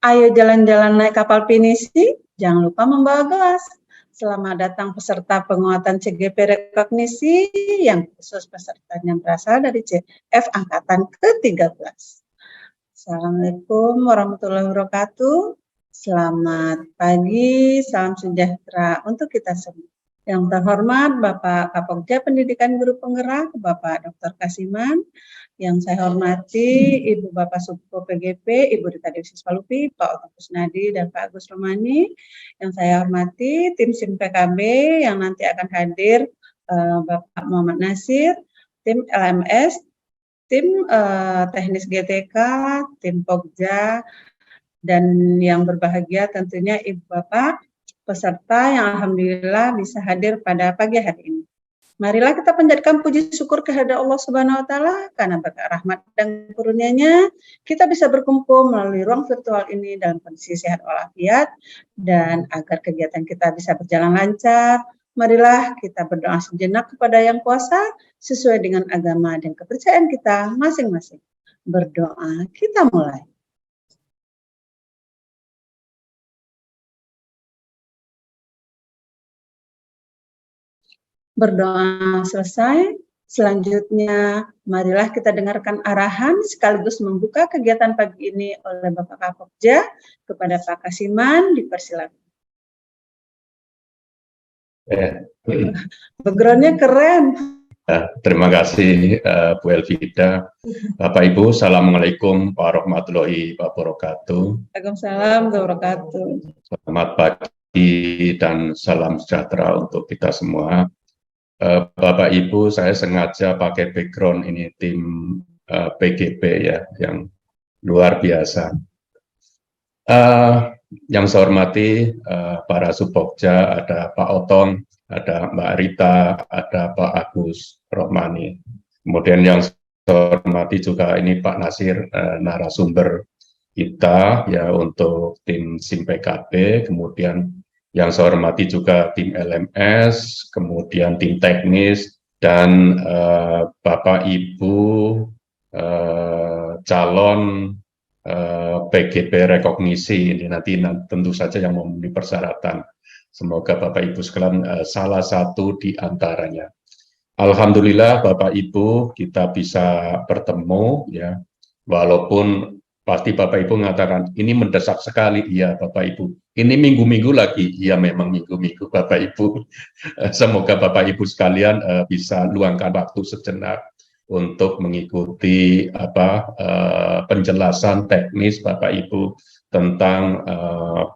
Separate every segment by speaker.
Speaker 1: Ayo jalan-jalan naik kapal pinisi, jangan lupa membawa gelas. Selamat datang peserta penguatan CGP rekognisi yang khusus pesertanya berasal dari CF Angkatan ke-13. Assalamualaikum warahmatullahi wabarakatuh. Selamat pagi, salam sejahtera untuk kita semua. Yang terhormat Bapak Kapokja Pendidikan Guru Penggerak, Bapak Dr. Kasiman. Yang saya hormati Ibu Bapak Subko PGP, Ibu Rita Dewi Siswalupi, Pak Oto Kusnadi, dan Pak Agus Romani. Yang saya hormati tim SIM PKB yang nanti akan hadir, Bapak Muhammad Nasir, tim LMS, tim teknis GTK, tim Pokja, dan yang berbahagia tentunya Ibu Bapak peserta yang alhamdulillah bisa hadir pada pagi hari ini. Marilah kita panjatkan puji syukur kehadirat Allah Subhanahu wa taala karena berkat rahmat dan karunia-Nya kita bisa berkumpul melalui ruang virtual ini dalam kondisi sehat walafiat, dan agar kegiatan kita bisa berjalan lancar, marilah kita berdoa sejenak kepada Yang Kuasa sesuai dengan agama dan kepercayaan kita masing-masing. Berdoa, kita mulai. Berdoa selesai, selanjutnya marilah kita dengarkan arahan sekaligus membuka kegiatan pagi ini oleh Bapak Kapokja. Kepada Pak Kasiman, dipersilakan. Background-nya keren.
Speaker 2: Terima kasih Bu Elvida. Bapak Ibu, Assalamualaikum warahmatullahi wabarakatuh.
Speaker 1: Waalaikumsalam warahmatullahi wabarakatuh.
Speaker 2: Selamat pagi dan salam sejahtera untuk kita semua. Bapak Ibu, saya sengaja pakai background ini tim PGP ya, yang luar biasa. Yang saya hormati para Subpokja, ada Pak Otong, ada Mbak Rita, ada Pak Agus Rohmani. Kemudian yang saya hormati juga ini Pak Nasir, narasumber kita ya untuk tim SIM PKB, kemudian yang saya hormati juga tim LMS, kemudian tim teknis, dan Bapak Ibu calon PGP rekognisi ini nanti tentu saja yang memenuhi persyaratan. Semoga Bapak Ibu sekalian salah satu di antaranya. Alhamdulillah Bapak Ibu kita bisa bertemu ya, walaupun pasti Bapak Ibu mengatakan ini mendesak sekali. Iya Bapak Ibu, ini minggu-minggu lagi. Iya memang minggu-minggu Bapak Ibu. Semoga Bapak Ibu sekalian bisa luangkan waktu sejenak untuk mengikuti penjelasan teknis Bapak Ibu tentang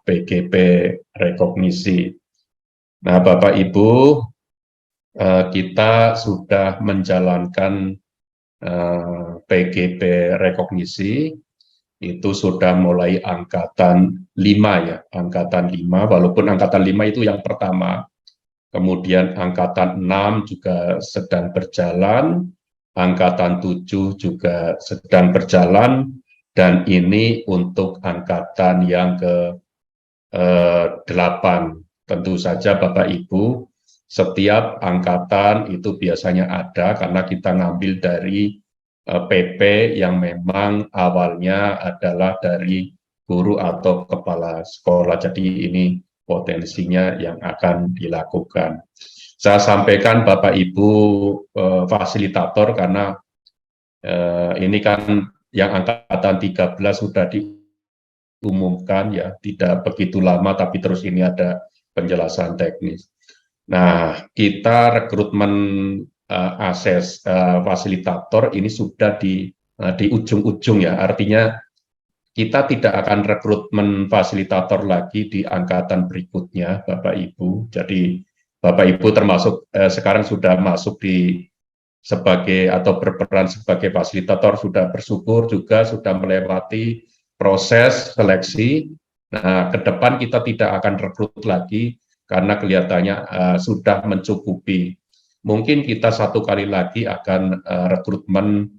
Speaker 2: PGP rekognisi. Nah Bapak Ibu, kita sudah menjalankan PGP rekognisi, itu sudah mulai angkatan 5 ya, angkatan 5, walaupun angkatan 5 itu yang pertama, kemudian angkatan 6 juga sedang berjalan, angkatan 7 juga sedang berjalan, dan ini untuk angkatan yang ke-8. Tentu saja Bapak Ibu, setiap angkatan itu biasanya ada karena kita ngambil dari PP yang memang awalnya adalah dari guru atau kepala sekolah. Jadi ini potensinya yang akan dilakukan. Saya sampaikan Bapak Ibu fasilitator karena ini kan yang angkatan 13 sudah diumumkan ya, tidak begitu lama tapi terus ini ada penjelasan teknis. Nah, kita rekrutmen fasilitator ini sudah di ujung-ujung ya, artinya kita tidak akan rekrutmen fasilitator lagi di angkatan berikutnya Bapak Ibu. Jadi Bapak Ibu termasuk sekarang sudah masuk di sebagai atau berperan sebagai fasilitator, sudah bersyukur juga sudah melewati proses seleksi. Nah, ke depan kita tidak akan rekrut lagi karena kelihatannya sudah mencukupi. Mungkin kita satu kali lagi akan rekrutmen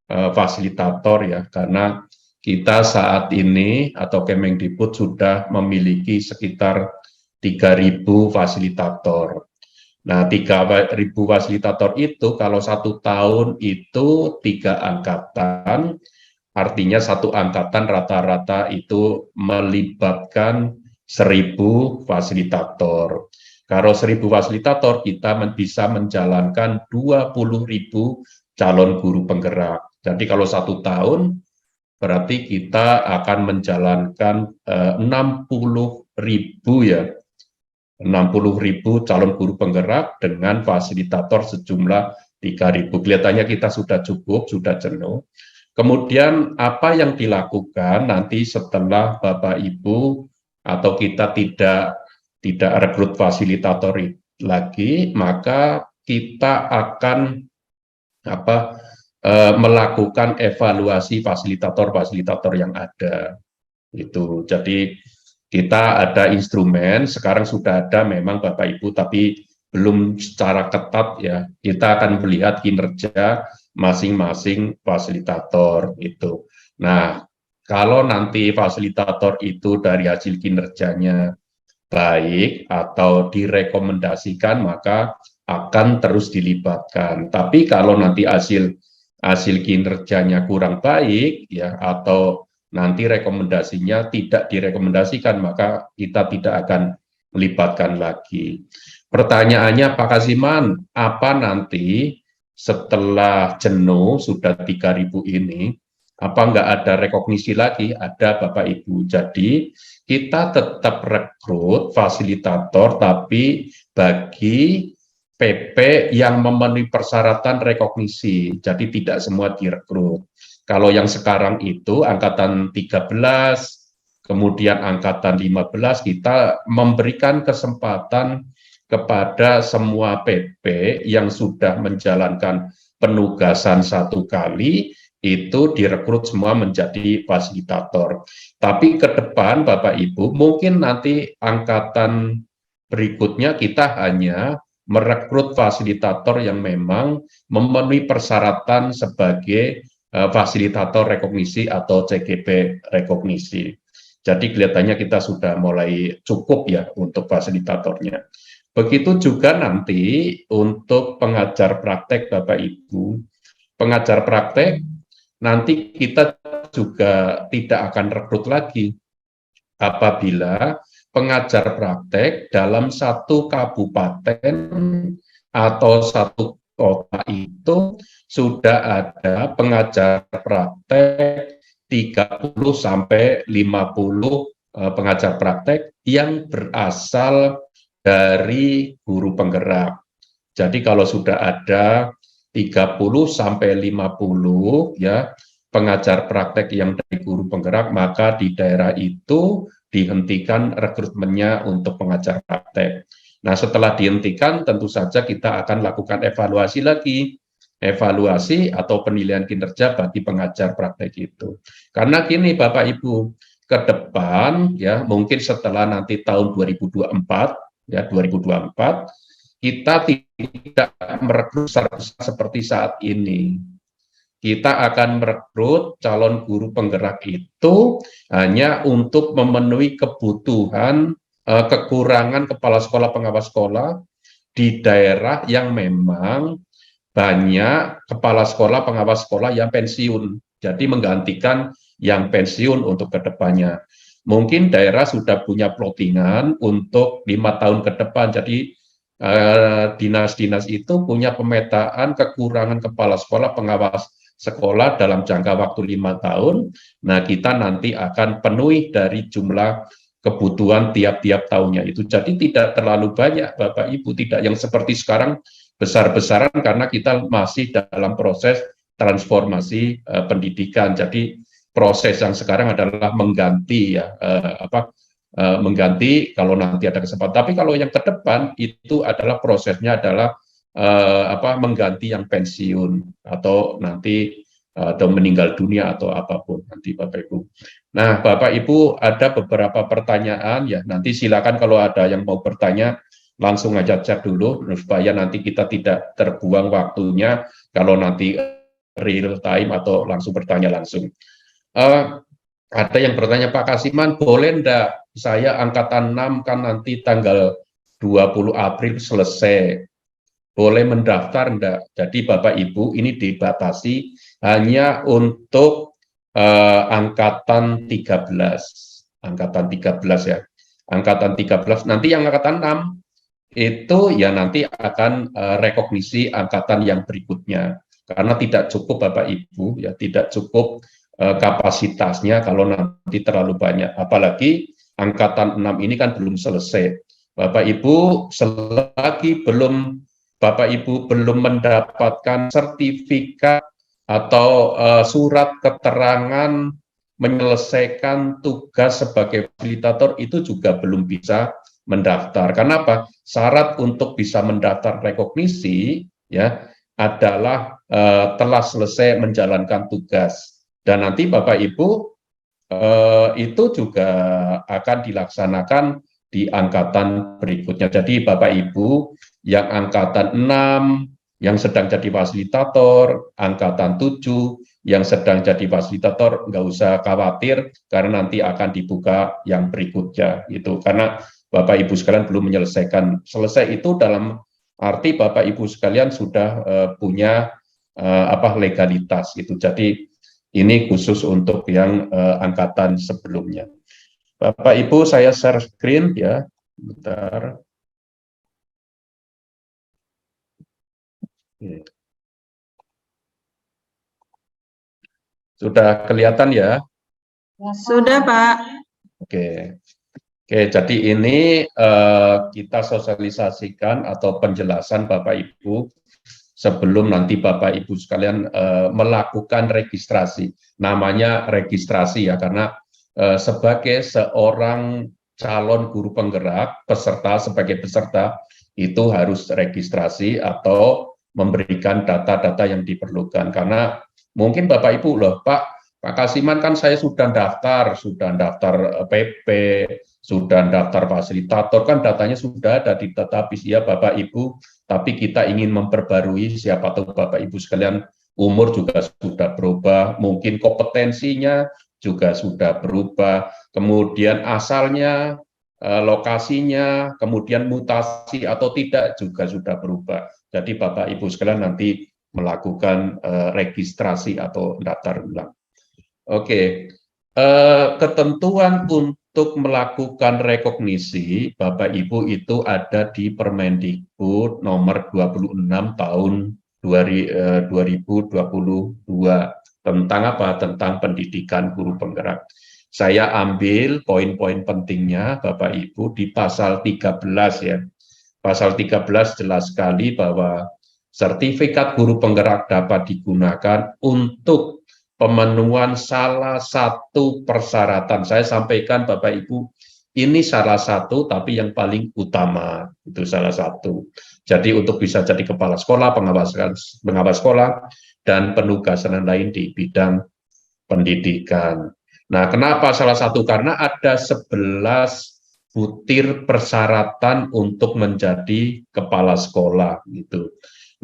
Speaker 2: fasilitator ya, karena kita saat ini atau Kemendikbud sudah memiliki sekitar 3.000 fasilitator. Nah, 3.000 fasilitator itu kalau 1 tahun itu 3 angkatan, artinya satu angkatan rata-rata itu melibatkan 1.000 fasilitator. Kalau 1.000 fasilitator, kita bisa menjalankan 20.000 calon guru penggerak. Jadi kalau 1 tahun, berarti kita akan menjalankan 60.000 ya, 60.000 calon guru penggerak dengan fasilitator sejumlah 3.000. Kelihatannya kita sudah cukup, sudah jenuh. Kemudian apa yang dilakukan nanti setelah Bapak Ibu atau kita tidak rekrut fasilitator lagi, maka kita akan melakukan evaluasi fasilitator-fasilitator yang ada. Itu. Jadi kita ada instrumen, sekarang sudah ada memang Bapak Ibu, tapi belum secara ketat ya. Kita akan melihat kinerja masing-masing fasilitator itu. Nah, kalau nanti fasilitator itu dari hasil kinerjanya baik atau direkomendasikan, maka akan terus dilibatkan. Tapi kalau nanti hasil kinerjanya kurang baik ya, atau nanti rekomendasinya tidak direkomendasikan, maka kita tidak akan melibatkan lagi. Pertanyaannya Pak Kasiman, apa nanti setelah jenuh sudah 3.000 ini, apa nggak ada rekognisi lagi? Ada Bapak Ibu. Jadi kita tetap rekrut fasilitator, tapi bagi PP yang memenuhi persyaratan rekognisi. Jadi tidak semua direkrut. Kalau yang sekarang itu angkatan 13, kemudian angkatan 15, kita memberikan kesempatan kepada semua PP yang sudah menjalankan penugasan 1 kali, itu direkrut semua menjadi fasilitator. Tapi ke depan Bapak Ibu, mungkin nanti angkatan berikutnya kita hanya merekrut fasilitator yang memang memenuhi persyaratan sebagai fasilitator rekognisi atau CGP rekognisi. Jadi kelihatannya kita sudah mulai cukup ya untuk fasilitatornya. Begitu juga nanti untuk pengajar praktek Bapak Ibu. Pengajar praktek nanti kita juga tidak akan rekrut lagi apabila pengajar praktek dalam 1 kabupaten atau 1 kota itu sudah ada pengajar praktek 30 sampai 50 pengajar praktek yang berasal dari guru penggerak. Jadi kalau sudah ada 30 sampai 50 ya pengajar praktek yang dari guru penggerak, maka di daerah itu dihentikan rekrutmennya untuk pengajar praktek. Nah, setelah dihentikan tentu saja kita akan lakukan evaluasi lagi. Evaluasi atau penilaian kinerja bagi pengajar praktek itu. Karena gini Bapak Ibu, ke depan ya mungkin setelah nanti tahun 2024 ya 2024 kita tidak merekrut seperti saat ini. Kita akan merekrut calon guru penggerak itu hanya untuk memenuhi kebutuhan kekurangan kepala sekolah pengawas sekolah di daerah yang memang banyak kepala sekolah pengawas sekolah yang pensiun. Jadi menggantikan yang pensiun untuk kedepannya. Mungkin daerah sudah punya plottingan untuk 5 tahun ke depan. Jadi dinas-dinas itu punya pemetaan kekurangan kepala sekolah pengawas sekolah dalam jangka waktu 5 tahun. Nah, kita nanti akan penuhi dari jumlah kebutuhan tiap-tiap tahunnya itu. Jadi tidak terlalu banyak Bapak Ibu, tidak yang seperti sekarang besar-besaran karena kita masih dalam proses transformasi pendidikan. Jadi proses yang sekarang adalah mengganti ya mengganti kalau nanti ada kesempatan. Tapi kalau yang ke depan itu adalah prosesnya adalah mengganti yang pensiun atau nanti atau meninggal dunia atau apapun nanti Bapak Ibu. Nah, Bapak Ibu ada beberapa pertanyaan ya. Nanti silakan kalau ada yang mau bertanya langsung aja chat dulu supaya nanti kita tidak terbuang waktunya kalau nanti real time atau langsung bertanya langsung. Ada yang bertanya Pak Kasiman, boleh enggak saya angkatan 6 kan nanti tanggal 20 April selesai. Boleh mendaftar enggak? Jadi Bapak Ibu ini dibatasi hanya untuk angkatan 13 ya. Angkatan 13, nanti yang angkatan 6 itu ya nanti akan rekognisi angkatan yang berikutnya. Karena tidak cukup Bapak Ibu, ya tidak cukup kapasitasnya kalau nanti terlalu banyak. Apalagi angkatan 6 ini kan belum selesai. Bapak Ibu, selagi Bapak Ibu belum mendapatkan sertifikat atau surat keterangan menyelesaikan tugas sebagai fasilitator itu juga belum bisa mendaftar. Karena apa? Syarat untuk bisa mendaftar rekognisi ya adalah telah selesai menjalankan tugas. Dan nanti Bapak Ibu itu juga akan dilaksanakan di angkatan berikutnya. Jadi Bapak Ibu yang angkatan 6 yang sedang jadi fasilitator, angkatan 7 yang sedang jadi fasilitator, nggak usah khawatir karena nanti akan dibuka yang berikutnya gitu. Karena Bapak Ibu sekalian belum menyelesaikan. Selesai itu dalam arti Bapak Ibu sekalian sudah punya legalitas itu. Jadi ini khusus untuk yang angkatan sebelumnya. Bapak Ibu, saya share screen ya. Bentar. Sudah kelihatan ya?
Speaker 1: Sudah, Pak.
Speaker 2: Oke. Oke, jadi ini kita sosialisasikan atau penjelasan Bapak Ibu sebelum nanti Bapak Ibu sekalian melakukan registrasi. Namanya registrasi ya, karena sebagai seorang calon guru penggerak, sebagai peserta, itu harus registrasi atau memberikan data-data yang diperlukan. Karena mungkin Bapak Ibu, loh Pak Kasiman kan saya sudah daftar PP, sudah daftar fasilitator, kan datanya sudah ada di database ya Bapak Ibu, tapi kita ingin memperbarui, siapa tahu Bapak Ibu sekalian umur juga sudah berubah, mungkin kompetensinya juga sudah berubah, kemudian asalnya, lokasinya, kemudian mutasi atau tidak juga sudah berubah. Jadi Bapak Ibu sekalian nanti melakukan registrasi atau daftar ulang. Oke, ketentuan untuk melakukan rekognisi Bapak Ibu itu ada di Permendikbud nomor 26 tahun 2022 tentang apa? Tentang pendidikan guru penggerak. Saya ambil poin-poin pentingnya Bapak Ibu di pasal 13 ya. Pasal 13 jelas sekali bahwa sertifikat guru penggerak dapat digunakan untuk pemenuhan salah satu persyaratan. Saya sampaikan Bapak Ibu, ini salah satu tapi yang paling utama, itu salah satu. Jadi untuk bisa jadi kepala sekolah, pengawas sekolah, dan penugasan lain di bidang pendidikan. Nah, kenapa salah satu? Karena ada 11 butir persyaratan untuk menjadi kepala sekolah gitu.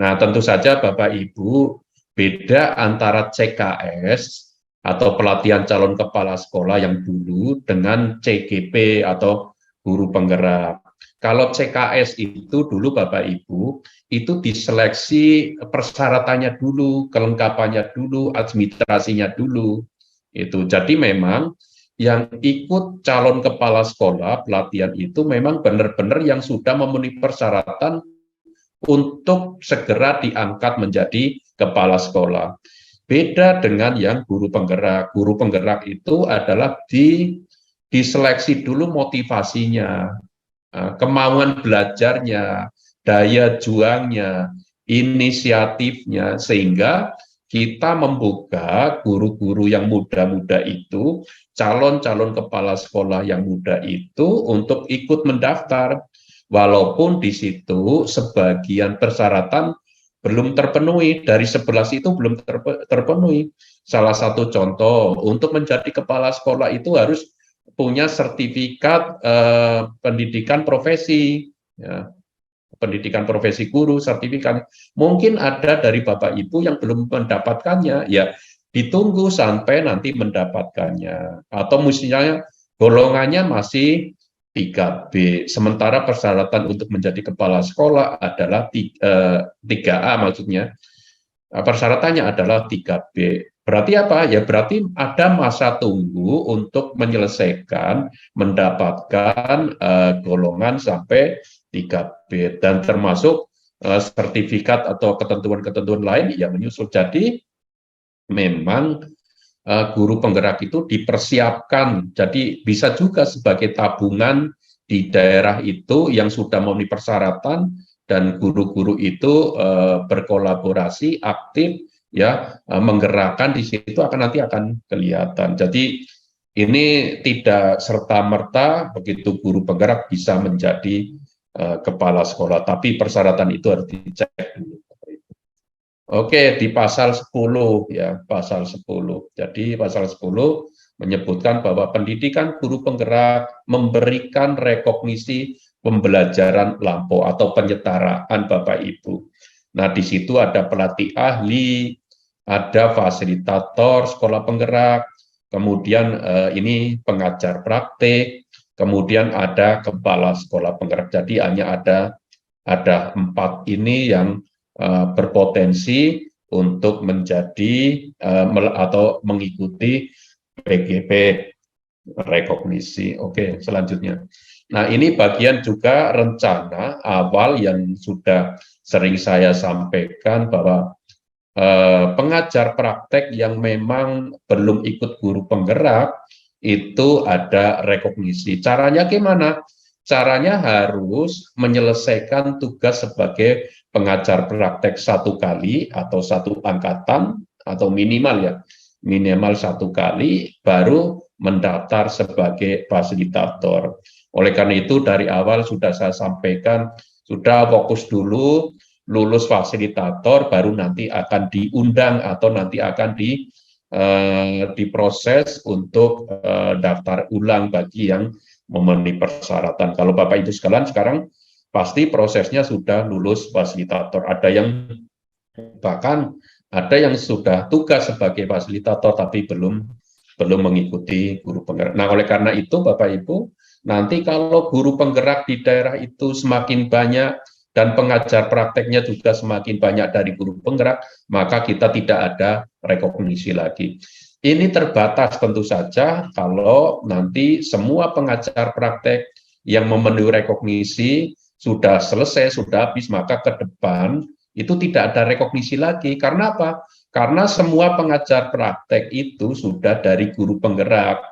Speaker 2: Nah, tentu saja Bapak Ibu, beda antara CKS atau pelatihan calon kepala sekolah yang dulu dengan CGP atau guru penggerak. Kalau CKS itu dulu Bapak Ibu, itu diseleksi persyaratannya dulu, kelengkapannya dulu, administrasinya dulu. Itu. Jadi memang yang ikut calon kepala sekolah pelatihan itu memang benar-benar yang sudah memenuhi persyaratan untuk segera diangkat menjadi kepala sekolah. Beda dengan yang guru penggerak. Guru penggerak itu adalah diseleksi dulu motivasinya, kemauan belajarnya, daya juangnya, inisiatifnya, sehingga kita membuka guru-guru yang muda-muda itu, calon-calon kepala sekolah yang muda itu untuk ikut mendaftar. Walaupun di situ sebagian persyaratan belum terpenuhi, dari 11 itu belum terpenuhi. Salah satu contoh, untuk menjadi kepala sekolah itu harus punya sertifikat pendidikan profesi, ya, pendidikan profesi guru, sertifikat. Mungkin ada dari Bapak Ibu yang belum mendapatkannya, ya ditunggu sampai nanti mendapatkannya. Atau misalnya golongannya masih 3B, sementara persyaratan untuk menjadi kepala sekolah adalah 3A maksudnya, persyaratannya adalah 3B. Berarti apa? Ya berarti ada masa tunggu untuk menyelesaikan, mendapatkan golongan sampai 3B dan termasuk sertifikat atau ketentuan-ketentuan lain yang menyusul. Jadi memang guru penggerak itu dipersiapkan. Jadi bisa juga sebagai tabungan di daerah itu yang sudah memenuhi persyaratan dan guru-guru itu berkolaborasi aktif ya menggerakkan di situ nanti akan kelihatan. Jadi ini tidak serta-merta begitu guru penggerak bisa menjadi kepala sekolah, tapi persyaratan itu harus dicek dulu. Oke, di pasal 10 ya, pasal 10. Jadi pasal 10 menyebutkan bahwa pendidikan guru penggerak memberikan rekognisi pembelajaran lampau atau penyetaraan Bapak Ibu. Nah, di situ ada pelatih ahli, ada fasilitator sekolah penggerak, kemudian ini pengajar praktik, kemudian ada kepala sekolah penggerak. Jadi hanya ada 4 ini yang berpotensi untuk menjadi atau mengikuti PGP rekognisi. Oke, selanjutnya. Nah, ini bagian juga rencana awal yang sudah sering saya sampaikan bahwa pengajar praktek yang memang belum ikut guru penggerak itu ada rekognisi. Caranya gimana? Caranya harus menyelesaikan tugas sebagai pengajar praktek 1 kali atau 1 angkatan atau minimal 1 kali baru mendaftar sebagai fasilitator. Oleh karena itu dari awal sudah saya sampaikan, sudah fokus dulu, lulus fasilitator baru nanti akan diundang atau nanti akan diproses untuk daftar ulang bagi yang memenuhi persyaratan. Kalau Bapak Ibu sekalian sekarang pasti prosesnya sudah lulus fasilitator. Bahkan ada yang sudah tugas sebagai fasilitator tapi belum mengikuti guru penggerak. Nah, oleh karena itu Bapak Ibu, nanti kalau guru penggerak di daerah itu semakin banyak dan pengajar prakteknya juga semakin banyak dari guru penggerak, maka kita tidak ada rekognisi lagi. Ini terbatas tentu saja kalau nanti semua pengajar praktek yang memenuhi rekognisi sudah selesai, sudah habis, maka ke depan itu tidak ada rekognisi lagi. Karena apa? Karena semua pengajar praktek itu sudah dari guru penggerak.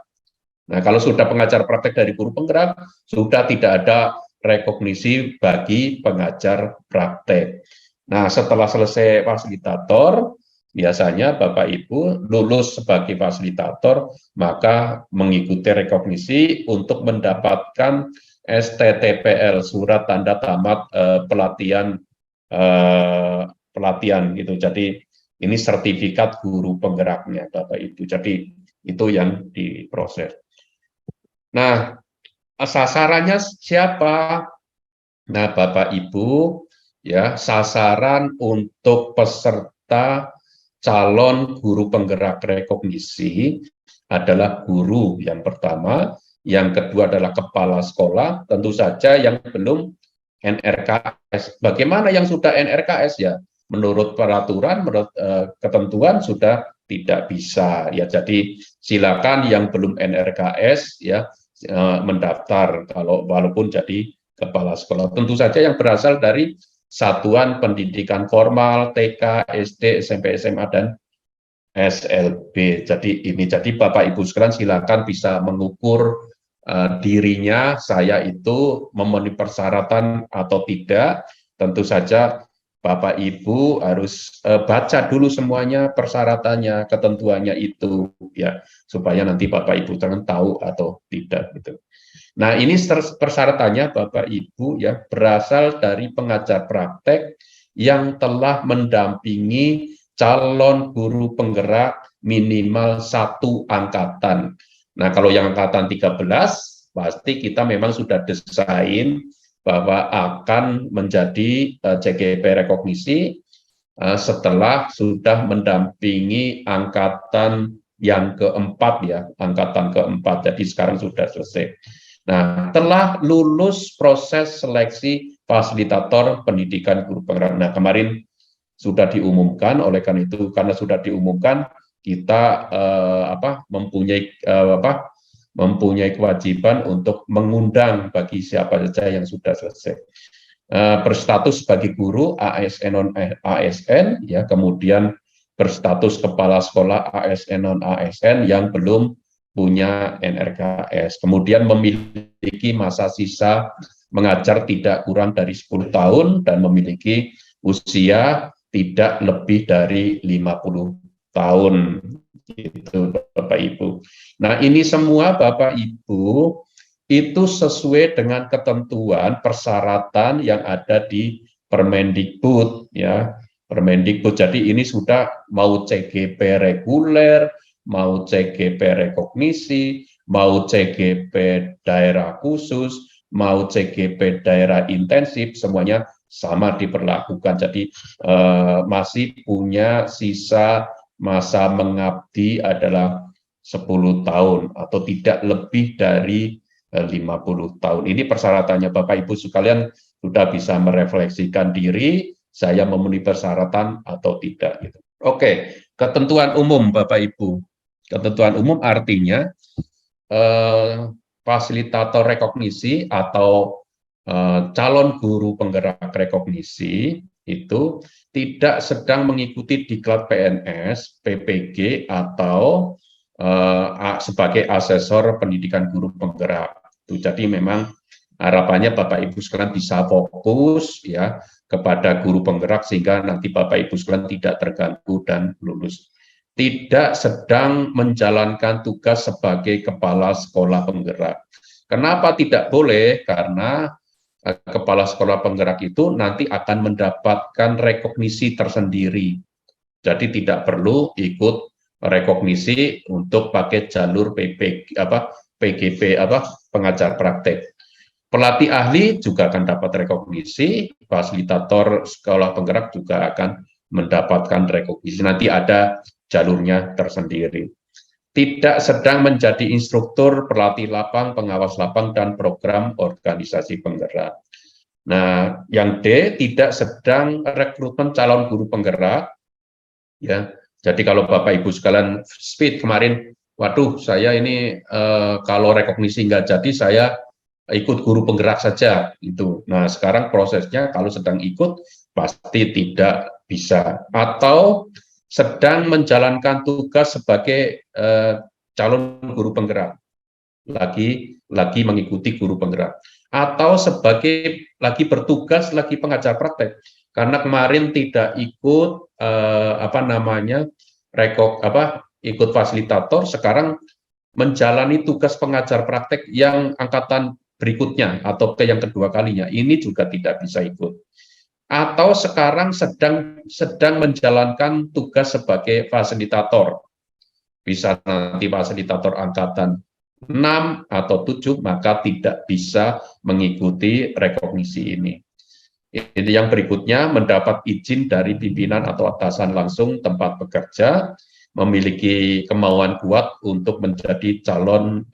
Speaker 2: Nah, kalau sudah pengajar praktek dari guru penggerak, sudah tidak ada rekognisi bagi pengajar praktek. Nah, setelah selesai fasilitator, biasanya Bapak Ibu lulus sebagai fasilitator, maka mengikuti rekognisi untuk mendapatkan STTPL, surat tanda tamat pelatihan gitu. Jadi ini sertifikat guru penggeraknya Bapak Ibu. Jadi itu yang diproses. Nah, sasarannya siapa? Nah, Bapak Ibu, ya, sasaran untuk peserta calon guru penggerak rekognisi adalah guru yang pertama, yang kedua adalah kepala sekolah, tentu saja yang belum NRKS. Bagaimana yang sudah NRKS ya? Menurut peraturan, menurut ketentuan sudah tidak bisa ya. Jadi silakan yang belum NRKS ya mendaftar kalau walaupun jadi kepala sekolah. Tentu saja yang berasal dari satuan pendidikan formal, TK, SD, SMP, SMA, dan SLB. Jadi Bapak Ibu sekalian silakan bisa mengukur dirinya, saya itu memenuhi persyaratan atau tidak. Tentu saja Bapak Ibu harus baca dulu semuanya persyaratannya, ketentuannya itu ya, supaya nanti Bapak Ibu tahu atau tidak gitu. Nah, ini persyaratannya Bapak Ibu ya berasal dari pengajar praktek yang telah mendampingi calon guru penggerak minimal 1 angkatan. Nah, kalau yang angkatan 13 pasti kita memang sudah desain bahwa akan menjadi CGP rekognisi setelah sudah mendampingi angkatan yang keempat ya, angkatan keempat. Jadi sekarang sudah selesai. Nah, telah lulus proses seleksi fasilitator pendidikan guru penggerak. Nah, kemarin sudah diumumkan, oleh karena itu, karena sudah diumumkan, kita mempunyai kewajiban untuk mengundang bagi siapa saja yang sudah selesai berstatus sebagai guru ASN non ASN, ya, kemudian berstatus kepala sekolah ASN non ASN yang belum punya NRKS, kemudian memiliki masa sisa mengajar tidak kurang dari 10 tahun dan memiliki usia tidak lebih dari 50 tahun. Itu Bapak Ibu. Nah, ini semua Bapak Ibu itu sesuai dengan ketentuan persyaratan yang ada di Permendikbud, ya. Permendikbud. Jadi ini sudah mau CGP reguler, mau CGP rekognisi, mau CGP daerah khusus, mau CGP daerah intensif, semuanya sama diperlakukan. Jadi masih punya sisa masa mengabdi adalah 10 tahun atau tidak lebih dari 50 tahun. Ini persyaratannya Bapak Ibu sekalian sudah bisa merefleksikan diri, saya memenuhi persyaratan atau tidak. Gitu. Oke, ketentuan umum Bapak Ibu. Ketentuan umum artinya fasilitator rekognisi atau calon guru penggerak rekognisi itu tidak sedang mengikuti diklat PNS, PPG, atau sebagai asesor pendidikan guru penggerak. Jadi memang harapannya Bapak Ibu sekalian bisa fokus ya kepada guru penggerak sehingga nanti Bapak Ibu sekalian tidak terganggu dan lulus. Tidak sedang menjalankan tugas sebagai kepala sekolah penggerak. Kenapa tidak boleh? Karena kepala sekolah penggerak itu nanti akan mendapatkan rekognisi tersendiri. Jadi tidak perlu ikut rekognisi untuk pakai jalur PGP pengajar praktek. Pelatih ahli juga akan dapat rekognisi, fasilitator sekolah penggerak juga akan mendapatkan rekognisi. Nanti ada jalurnya tersendiri. Tidak sedang menjadi instruktur, pelatih lapang, pengawas lapang, dan program organisasi penggerak. Nah, yang D, tidak sedang rekrutmen calon guru penggerak. Ya, jadi kalau Bapak Ibu sekalian speed kemarin, waduh, saya ini kalau rekognisi nggak jadi, saya ikut guru penggerak saja. Itu. Nah, sekarang prosesnya kalau sedang ikut pasti tidak bisa. Atau sedang menjalankan tugas sebagai calon guru penggerak, lagi mengikuti guru penggerak, atau sebagai lagi bertugas lagi pengajar praktek, karena kemarin tidak ikut ikut fasilitator, sekarang menjalani tugas pengajar praktek yang angkatan berikutnya atau yang kedua kalinya, ini juga tidak bisa ikut. Atau sekarang sedang menjalankan tugas sebagai fasilitator, bisa nanti fasilitator angkatan 6 atau 7, maka tidak bisa mengikuti rekognisi ini. Ini yang berikutnya, mendapat izin dari pimpinan atau atasan langsung tempat bekerja, memiliki kemauan kuat untuk menjadi calon,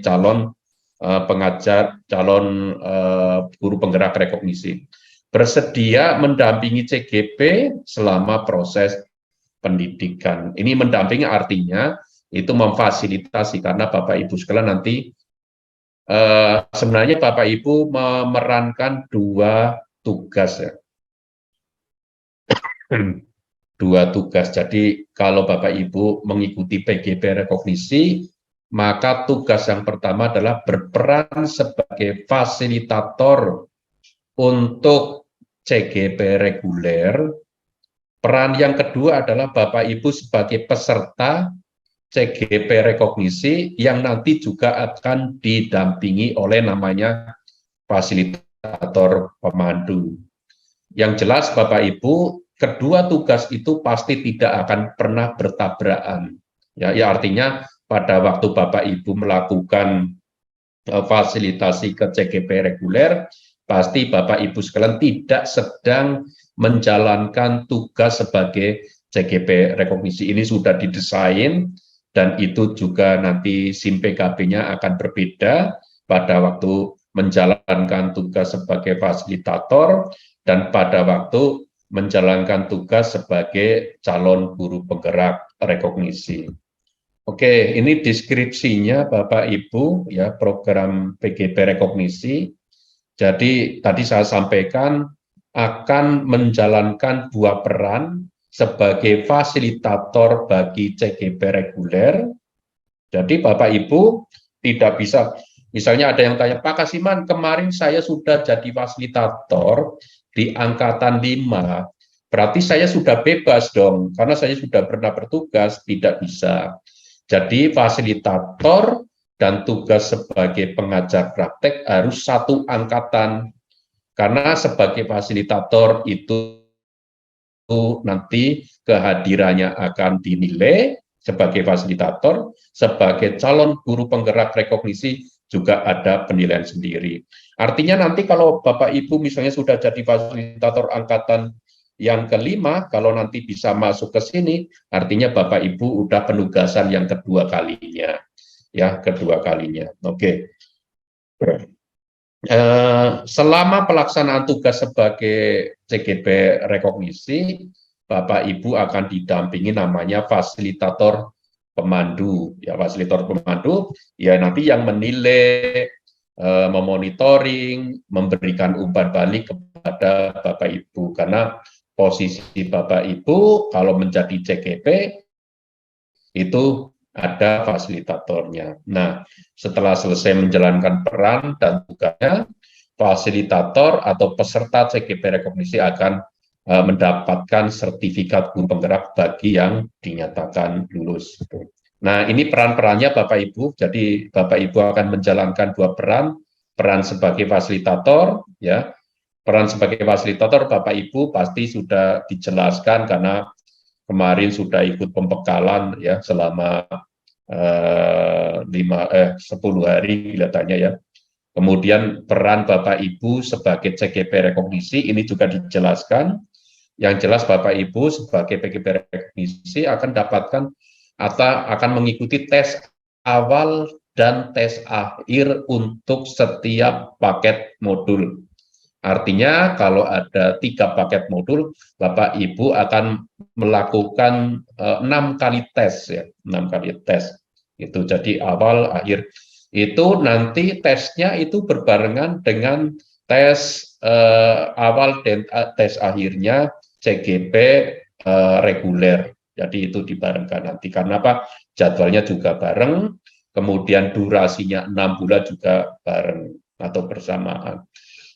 Speaker 2: calon pengajar, calon guru penggerak rekognisi. Bersedia mendampingi CGP selama proses pendidikan. Ini mendampingi artinya itu memfasilitasi, karena Bapak Ibu sekalian nanti sebenarnya Bapak Ibu memerankan dua tugas ya. Dua tugas. Jadi kalau Bapak Ibu mengikuti PGP rekognisi, maka tugas yang pertama adalah berperan sebagai fasilitator untuk CGP reguler. Peran yang kedua adalah Bapak Ibu sebagai peserta CGP rekognisi yang nanti juga akan didampingi oleh namanya fasilitator pemandu. Yang jelas Bapak Ibu, kedua tugas itu pasti tidak akan pernah bertabrakan. Ya artinya pada waktu Bapak Ibu melakukan fasilitasi ke CGP reguler, pasti Bapak Ibu sekalian tidak sedang menjalankan tugas sebagai CGP rekognisi. Ini sudah didesain dan itu juga nanti SIM PKB-nya akan berbeda pada waktu menjalankan tugas sebagai fasilitator dan pada waktu menjalankan tugas sebagai calon guru penggerak. rekognisi. Oke, ini deskripsinya Bapak Ibu ya, program PGP rekognisi. Jadi tadi saya sampaikan akan menjalankan dua peran sebagai fasilitator bagi CGP reguler. Jadi Bapak Ibu tidak bisa, misalnya ada yang tanya, Pak Kasiman, kemarin saya sudah jadi fasilitator di angkatan 5, berarti saya sudah bebas dong, karena saya sudah pernah bertugas. Tidak bisa. Jadi fasilitator dan tugas sebagai pengajar praktek harus satu angkatan, karena sebagai fasilitator itu nanti kehadirannya akan dinilai sebagai fasilitator, sebagai calon guru penggerak rekognisi juga ada penilaian sendiri. Artinya nanti kalau Bapak Ibu misalnya sudah jadi fasilitator angkatan yang ke-5, kalau nanti bisa masuk ke sini, artinya Bapak Ibu udah penugasan yang kedua kalinya. Ya, kedua kalinya. Oke. Selama pelaksanaan tugas sebagai CGP rekognisi, Bapak Ibu akan didampingi namanya fasilitator pemandu. Ya, fasilitator pemandu ya nanti yang menilai, memonitoring, memberikan umpan balik kepada Bapak Ibu, karena posisi Bapak Ibu kalau menjadi CGP itu ada fasilitatornya. Nah, setelah selesai menjalankan peran dan tugasnya, fasilitator atau peserta CGP rekognisi akan mendapatkan sertifikat guru penggerak bagi yang dinyatakan lulus. Nah, ini peran-perannya Bapak Ibu. Jadi Bapak Ibu akan menjalankan dua peran, peran sebagai fasilitator, ya. Peran sebagai fasilitator Bapak Ibu pasti sudah dijelaskan karena kemarin sudah ikut pembekalan ya selama 10 hari kelihatannya ya. Kemudian peran Bapak Ibu sebagai CGP rekognisi ini juga dijelaskan. Yang jelas Bapak Ibu sebagai PGP rekognisi akan dapatkan atau akan mengikuti tes awal dan tes akhir untuk setiap paket modul. Artinya kalau ada 3 paket modul, Bapak Ibu akan melakukan 6 kali tes ya, 6 kali tes. Itu jadi awal akhir. Itu nanti tesnya itu berbarengan dengan tes awal dan tes akhirnya CGP reguler. Jadi itu dibarengkan nanti. Karena apa? Jadwalnya juga bareng, kemudian durasinya 6 bulan juga bareng atau bersamaan.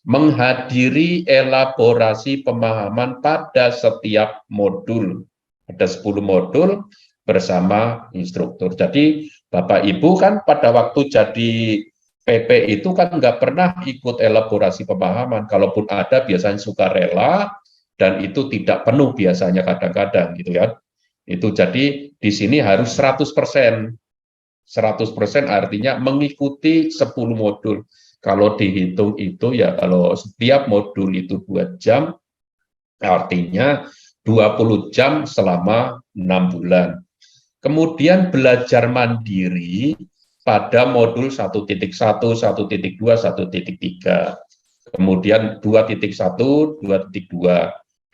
Speaker 2: Menghadiri elaborasi pemahaman pada setiap modul. Ada 10 modul bersama instruktur. Jadi Bapak Ibu kan pada waktu jadi PP itu kan nggak pernah ikut elaborasi pemahaman. Kalaupun ada biasanya sukarela dan itu tidak penuh biasanya kadang-kadang gitu ya. Itu jadi di sini harus 100%. 100% artinya mengikuti 10 modul. Kalau dihitung itu ya kalau setiap modul itu 2 jam, artinya 20 jam selama 6 bulan. Kemudian belajar mandiri pada modul 1.1, 1.2, 1.3. Kemudian 2.1, 2.2,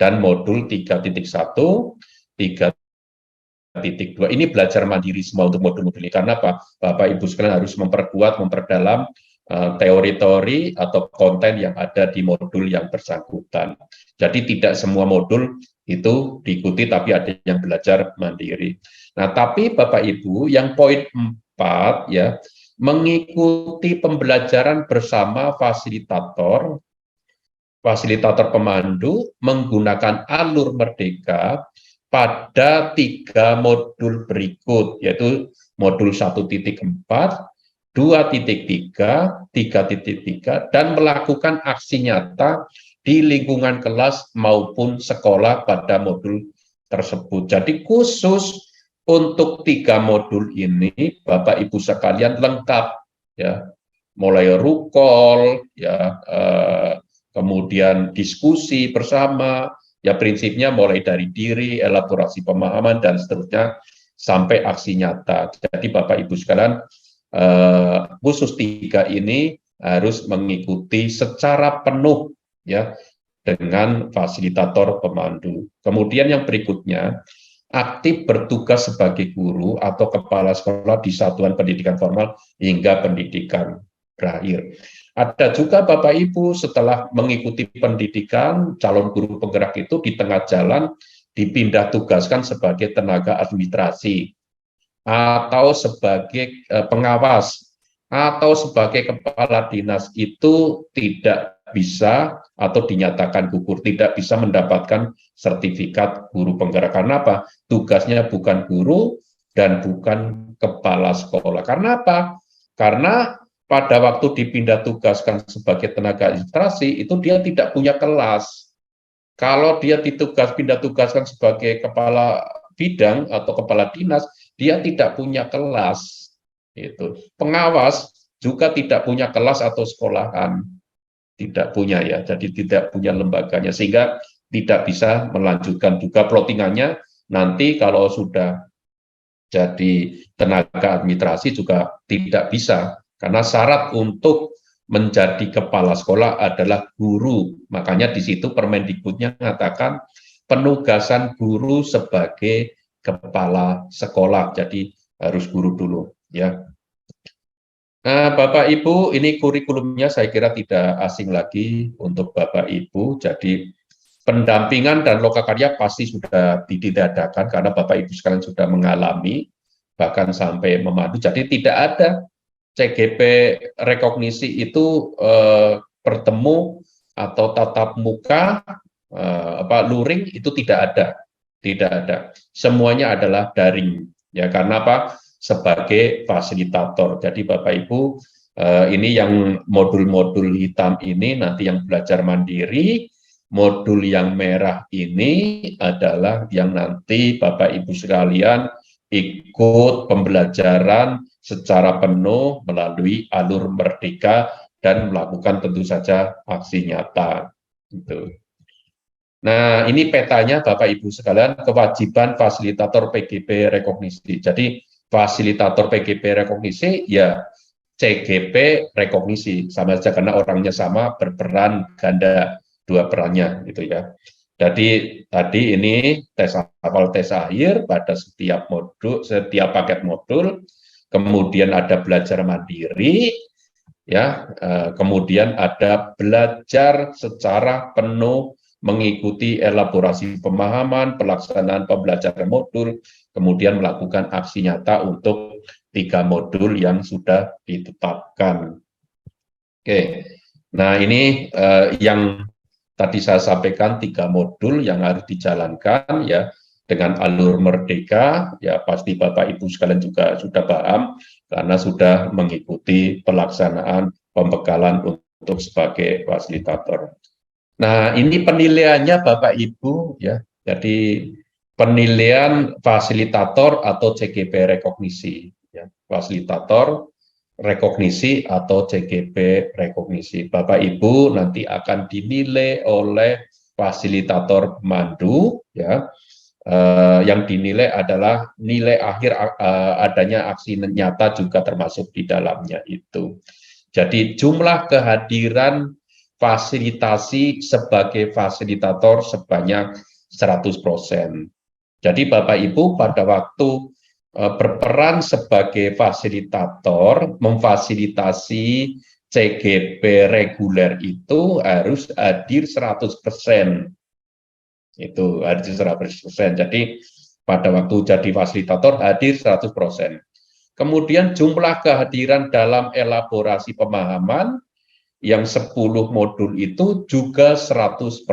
Speaker 2: dan modul 3.1, 3.2. Ini belajar mandiri semua untuk modul-modul ini. Karena apa? Bapak Ibu sekalian harus memperkuat, memperdalam teori-teori atau konten yang ada di modul yang bersangkutan. Jadi tidak semua modul itu diikuti, tapi ada yang belajar mandiri. Nah, tapi Bapak Ibu, yang poin 4 ya, mengikuti pembelajaran bersama fasilitator pemandu menggunakan alur merdeka pada 3 modul berikut, yaitu modul 1.4, 2.3, 3.3, dan melakukan aksi nyata di lingkungan kelas maupun sekolah pada modul tersebut. Jadi khusus untuk 3 modul ini, Bapak Ibu sekalian lengkap, ya, mulai rukol, ya, kemudian diskusi bersama, ya prinsipnya mulai dari diri, elaborasi pemahaman, dan seterusnya sampai aksi nyata. Jadi Bapak Ibu sekalian, khusus 3 ini harus mengikuti secara penuh ya dengan fasilitator pemandu. Kemudian yang berikutnya, aktif bertugas sebagai guru atau kepala sekolah di satuan pendidikan formal hingga pendidikan berakhir. Ada juga Bapak Ibu setelah mengikuti pendidikan calon guru penggerak itu di tengah jalan dipindah tugaskan sebagai tenaga administrasi atau sebagai pengawas atau sebagai kepala dinas itu tidak bisa atau dinyatakan gugur, tidak bisa mendapatkan sertifikat guru penggerak. Karena apa? Tugasnya bukan guru dan bukan kepala sekolah. Karena apa? Karena pada waktu dipindah tugaskan sebagai tenaga administrasi itu dia tidak punya kelas. Kalau dia pindah tugaskan sebagai kepala bidang atau kepala dinas, dia tidak punya kelas. Itu pengawas juga tidak punya kelas atau sekolahan, tidak punya ya, jadi tidak punya lembaganya sehingga tidak bisa melanjutkan juga plottingannya. Nanti kalau sudah jadi tenaga administrasi juga tidak bisa karena syarat untuk menjadi kepala sekolah adalah guru. Makanya di situ Permendikbudnya mengatakan penugasan guru sebagai kepala sekolah. Jadi harus guru dulu ya. Nah, Bapak Ibu, ini kurikulumnya saya kira tidak asing lagi untuk Bapak Ibu. Jadi pendampingan dan lokakarya pasti sudah ditiadakan karena Bapak Ibu sekalian sudah mengalami bahkan sampai memandu. Jadi tidak ada CGP rekognisi itu bertemu atau tatap muka luring itu tidak ada. Semuanya adalah daring ya. Karena apa? Sebagai fasilitator. Jadi Bapak Ibu ini yang modul-modul hitam ini nanti yang belajar mandiri, modul yang merah ini adalah yang nanti Bapak Ibu sekalian ikut pembelajaran secara penuh melalui alur merdeka dan melakukan tentu saja aksi nyata. Gitu. Nah, ini petanya Bapak Ibu sekalian, kewajiban fasilitator PGP rekognisi. Jadi fasilitator PGP rekognisi ya CGP rekognisi sama saja karena orangnya sama, berperan ganda dua perannya gitu ya. Jadi tadi ini tes awal tes akhir pada setiap modul, setiap paket modul, kemudian ada belajar mandiri ya, kemudian ada belajar secara penuh mengikuti elaborasi pemahaman, pelaksanaan pembelajaran modul, kemudian melakukan aksi nyata untuk 3 modul yang sudah ditetapkan. Oke, nah ini yang tadi saya sampaikan 3 modul yang harus dijalankan ya dengan alur merdeka, ya pasti Bapak Ibu sekalian juga sudah paham karena sudah mengikuti pelaksanaan pembekalan untuk sebagai fasilitator. Nah, ini penilaiannya Bapak Ibu ya. Jadi penilaian fasilitator atau CGP rekognisi ya. Fasilitator rekognisi atau CGP rekognisi. Bapak Ibu nanti akan dinilai oleh fasilitator pemandu ya. Yang dinilai adalah nilai akhir adanya aksi nyata juga termasuk di dalamnya itu. Jadi jumlah kehadiran fasilitasi sebagai fasilitator sebanyak 100%. Jadi Bapak Ibu pada waktu berperan sebagai fasilitator, memfasilitasi CGP reguler itu harus hadir 100%. Itu hadir 100%. Jadi pada waktu jadi fasilitator hadir 100%. Kemudian jumlah kehadiran dalam elaborasi pemahaman yang 10 modul itu juga 100%.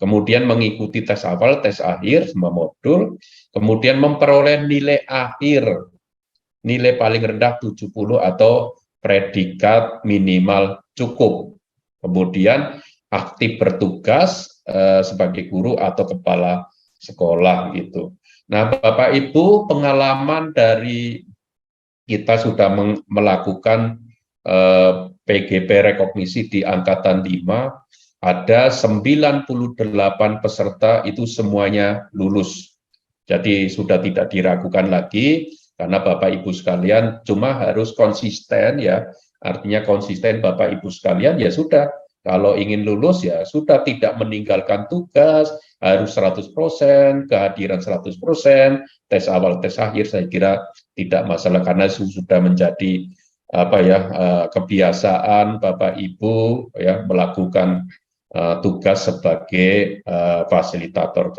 Speaker 2: Kemudian mengikuti tes awal, tes akhir, semua modul. Kemudian memperoleh nilai akhir, nilai paling rendah 70 atau predikat minimal cukup. Kemudian aktif bertugas sebagai guru atau kepala sekolah gitu. Nah, Bapak Ibu, pengalaman dari kita sudah melakukan PGP rekognisi di angkatan 5, ada 98 peserta itu semuanya lulus. Jadi sudah tidak diragukan lagi karena Bapak Ibu sekalian cuma harus konsisten ya. Artinya konsisten Bapak Ibu sekalian ya sudah Kalau ingin lulus ya sudah tidak meninggalkan tugas, harus 100%, kehadiran 100%, tes awal, tes akhir saya kira tidak masalah karena sudah menjadi kebiasaan Bapak Ibu ya melakukan tugas sebagai fasilitator.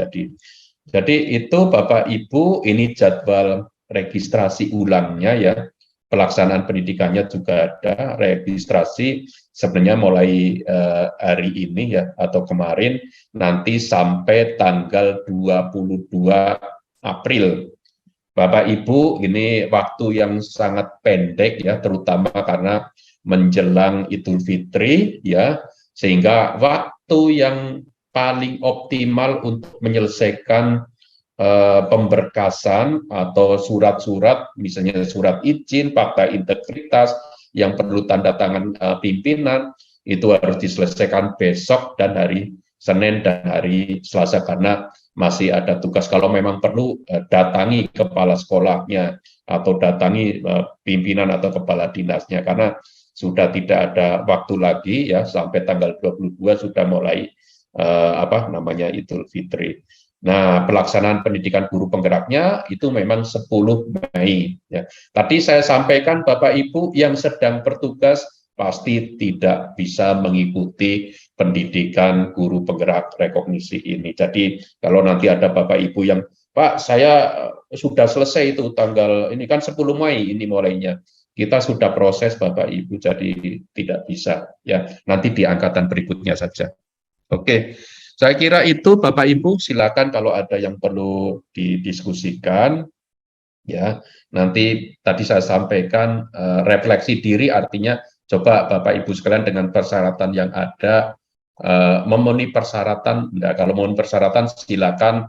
Speaker 2: Jadi itu Bapak Ibu, ini jadwal registrasi ulangnya ya. Pelaksanaan pendidikannya juga ada, registrasi sebenarnya mulai hari ini ya atau kemarin nanti sampai tanggal 22 April. Bapak Ibu, ini waktu yang sangat pendek ya, terutama karena menjelang Idul Fitri ya, sehingga waktu yang paling optimal untuk menyelesaikan pemberkasan atau surat-surat, misalnya surat izin, fakta integritas yang perlu tanda tangan pimpinan, itu harus diselesaikan besok dan hari Senin dan hari Selasa karena masih ada tugas. Kalau memang perlu datangi kepala sekolahnya atau datangi pimpinan atau kepala dinasnya karena sudah tidak ada waktu lagi ya sampai tanggal 22 sudah mulai Idul Fitri. Nah, pelaksanaan pendidikan guru penggeraknya itu memang 10 Mei. Ya. Tadi saya sampaikan Bapak Ibu yang sedang bertugas pasti tidak bisa mengikuti pendidikan guru penggerak rekognisi ini. Jadi kalau nanti ada Bapak Ibu yang, Pak saya sudah selesai itu tanggal, ini kan 10 Mei ini mulainya. Kita sudah proses Bapak Ibu, jadi tidak bisa. Ya, nanti di angkatan berikutnya saja. Oke. Saya kira itu Bapak Ibu, silakan kalau ada yang perlu didiskusikan. Ya, nanti tadi saya sampaikan refleksi diri artinya coba Bapak Ibu sekalian dengan persyaratan yang ada memenuhi persyaratan. Nah, kalau memenuhi persyaratan silakan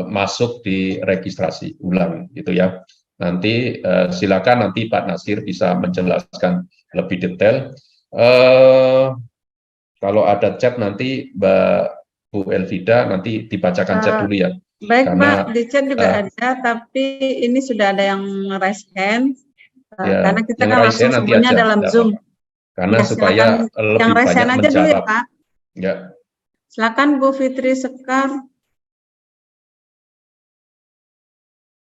Speaker 2: masuk di registrasi ulang gitu ya. Nanti silakan nanti Pak Nasir bisa menjelaskan lebih detail. Kalau ada chat nanti Bu Elvida nanti dibacakan chat dulu ya.
Speaker 1: Baik Pak, di chat juga ada, tapi ini sudah ada yang raise hand,
Speaker 2: ya,
Speaker 1: karena kita kan langsung semuanya dalam Zoom.
Speaker 2: Karena ya, supaya lebih
Speaker 1: yang raise hand
Speaker 2: banyak
Speaker 1: aja dulu ya Pak.
Speaker 2: Ya.
Speaker 1: Silakan Bu Fitri Sekar.